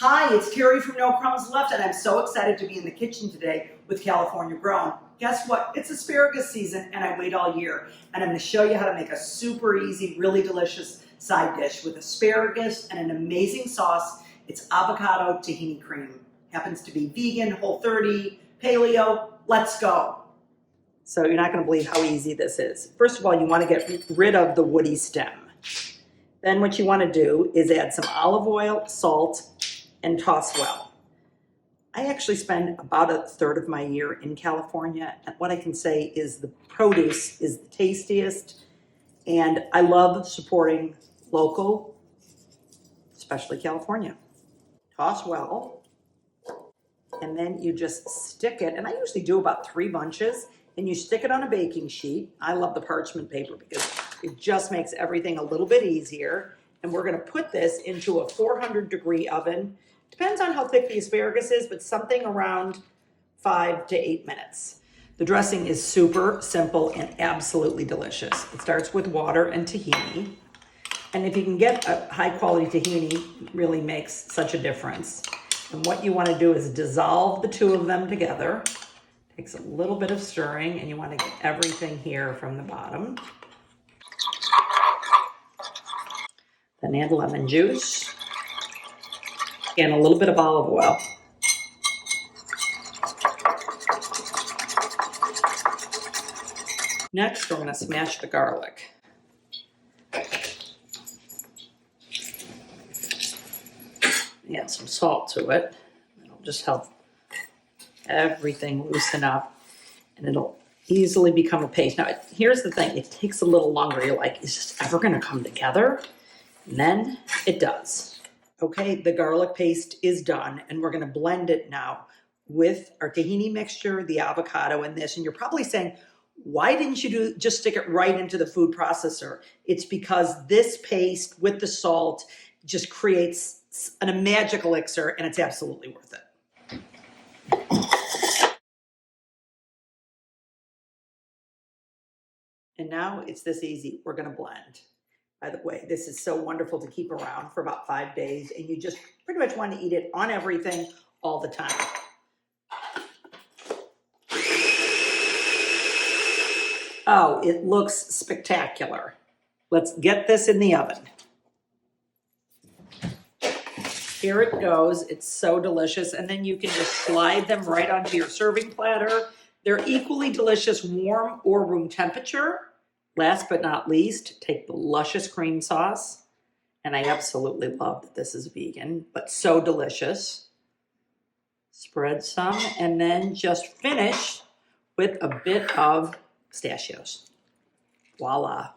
Hi, it's Teri from No Crumbs Left, and I'm so excited to be in the kitchen today with California Grown. Guess what? It's asparagus season, and I wait all year. And I'm going to show you how to make a super easy, really delicious side dish with asparagus and an amazing sauce. It's avocado tahini cream. Happens to be vegan, Whole30, paleo. Let's go. So you're not going to believe how easy this is. First of all, you want to get rid of the woody stem. Then what you want to do is add some olive oil, salt, and toss well. I actually spend about a third of my year in California, and what I can say is the produce is the tastiest, and I love supporting local, especially California. Toss well, and then you just stick it, and I usually do about 3 bunches, and you stick it on a baking sheet. I love the parchment paper because it just makes everything a little bit easier. And we're going to put this into a 400-degree oven. Depends on how thick the asparagus is, but something around 5 to 8 minutes. The dressing is super simple and absolutely delicious. It starts with water and tahini. And if you can get a high-quality tahini, it really makes such a difference. And what you want to do is dissolve the two of them together. Takes a little bit of stirring, and you want to get everything here from the bottom. Then add lemon juice and a little bit of olive oil. Next, we're going to smash the garlic. Add some salt to it. It'll just help everything loosen up, and it'll easily become a paste. Now, here's the thing. It takes a little longer. You're like, is this ever going to come together? And then it does. Okay, the garlic paste is done, and we're going to blend it now with our tahini mixture, the avocado, and this. And you're probably saying, why didn't you just stick it right into the food processor? It's because this paste with the salt just creates a magic elixir, and it's absolutely worth it. And now it's this easy. We're going to blend. By the way, this is so wonderful to keep around for about 5 days, and you just pretty much want to eat it on everything all the time. Oh, it looks spectacular. Let's get this in the oven. Here it goes. It's so delicious, and then you can just slide them right onto your serving platter. They're equally delicious warm or room temperature. Last but not least, take the luscious cream sauce. And I absolutely love that this is vegan, but so delicious. Spread some, and then just finish with a bit of pistachios. Voila.